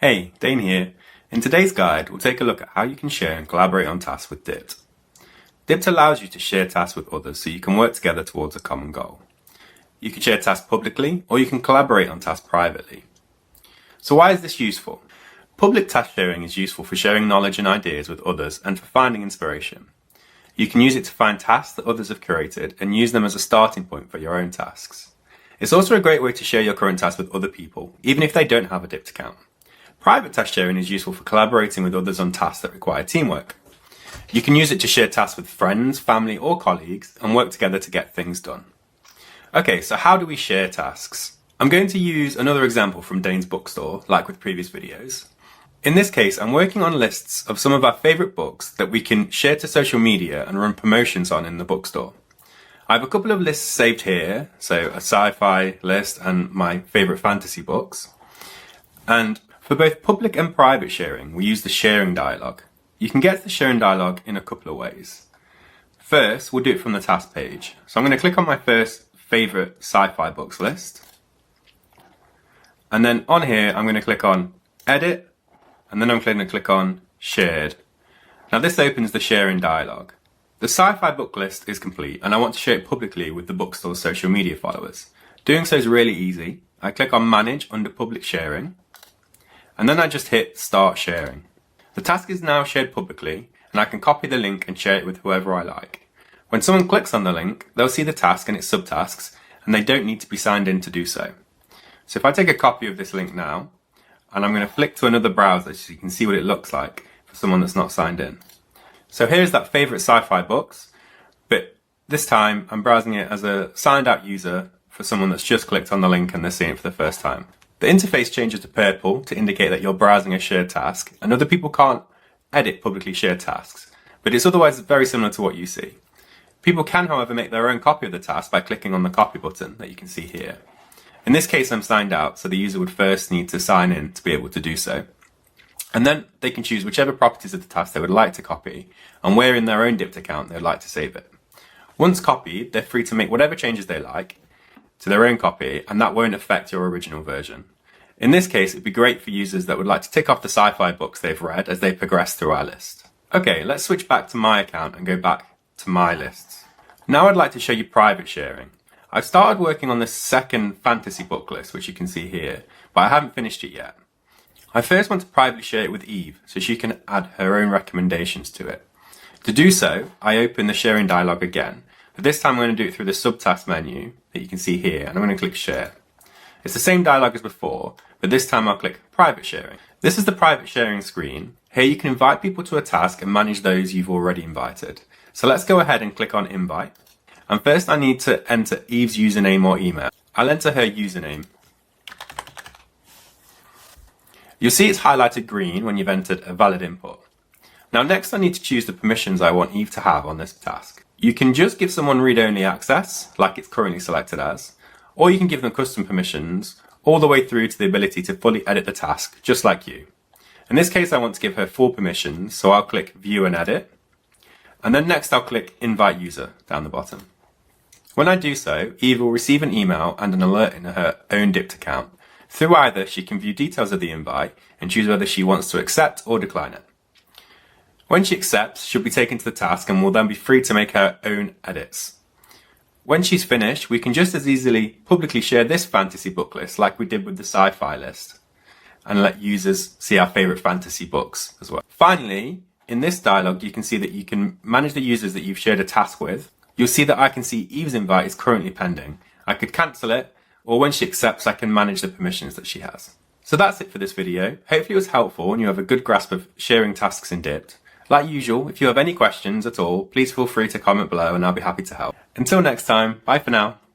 Hey, Dane here. In today's guide, we'll take a look at how you can share and collaborate on tasks with dypt. Dypt allows you to share tasks with others so you can work together towards a common goal. You can share tasks publicly, or you can collaborate on tasks privately. So why is this useful? Public task sharing is useful for sharing knowledge and ideas with others and for finding inspiration. You can use it to find tasks that others have curated and use them as a starting point for your own tasks. It's also a great way to share your current tasks with other people, even if they don't have a dypt account. Private task sharing is useful for collaborating with others on tasks that require teamwork. You can use it to share tasks with friends, family, or colleagues and work together to get things done. Okay, so how do we share tasks? I'm going to use another example from Dane's bookstore, like with previous videos. In this case, I'm working on lists of some of our favourite books that we can share to social media and run promotions on in the bookstore. I have a couple of lists saved here, so a sci-fi list and my favourite fantasy books. And for both public and private sharing, we use the sharing dialog. You can get to the sharing dialog in a couple of ways. First, we'll do it from the task page. So I'm going to click on my first favourite sci-fi books list. And then on here, I'm going to click on edit, and then I'm going to click on shared. Now this opens the sharing dialog. The sci-fi book list is complete, and I want to share it publicly with the bookstore's social media followers. Doing so is really easy. I click on manage under public sharing, and then I just hit start sharing. The task is now shared publicly, and I can copy the link and share it with whoever I like. When someone clicks on the link, they'll see the task and its subtasks, and they don't need to be signed in to do so. So if I take a copy of this link now, and I'm going to flick to another browser so you can see what it looks like for someone that's not signed in. So here's that favourite sci-fi books, but this time I'm browsing it as a signed out user for someone that's just clicked on the link and they're seeing it for the first time. The interface changes to purple to indicate that you're browsing a shared task, and other people can't edit publicly shared tasks, but it's otherwise very similar to what you see. People can, however, make their own copy of the task by clicking on the copy button that you can see here. In this case, I'm signed out, so the user would first need to sign in to be able to do so. And then they can choose whichever properties of the task they would like to copy, and where in their own dypt account they would like to save it. Once copied, they're free to make whatever changes they like to their own copy, and that won't affect your original version. In this case, it'd be great for users that would like to tick off the sci-fi books they've read as they progress through our list. Okay, let's switch back to my account and go back to my lists. Now I'd like to show you private sharing. I've started working on this second fantasy book list, which you can see here, but I haven't finished it yet. I first want to privately share it with Eve so she can add her own recommendations to it. To do so, I open the sharing dialog again, but this time I'm going to do it through the subtask menu that you can see here, and I'm going to click share. It's the same dialog as before, but this time I'll click private sharing. This is the private sharing screen. Here you can invite people to a task and manage those you've already invited. So let's go ahead and click on invite. And first I need to enter Eve's username or email. I'll enter her username. You'll see it's highlighted green when you've entered a valid input. Now next I need to choose the permissions I want Eve to have on this task. You can just give someone read-only access, like it's currently selected as, or you can give them custom permissions, all the way through to the ability to fully edit the task, just like you. In this case I want to give her full permissions, so I'll click view and edit, and then next I'll click invite user down the bottom. When I do so, Eve will receive an email and an alert in her own dypt account. Through either, she can view details of the invite and choose whether she wants to accept or decline it. When she accepts, she'll be taken to the task and will then be free to make her own edits. When she's finished, we can just as easily publicly share this fantasy book list like we did with the sci-fi list, and let users see our favourite fantasy books as well. Finally, in this dialog, you can see that you can manage the users that you've shared a task with. You'll see that I can see Eve's invite is currently pending. I could cancel it, or when she accepts, I can manage the permissions that she has. So that's it for this video. Hopefully it was helpful and you have a good grasp of sharing tasks in dypt. Like usual, if you have any questions at all, please feel free to comment below and I'll be happy to help. Until next time, bye for now.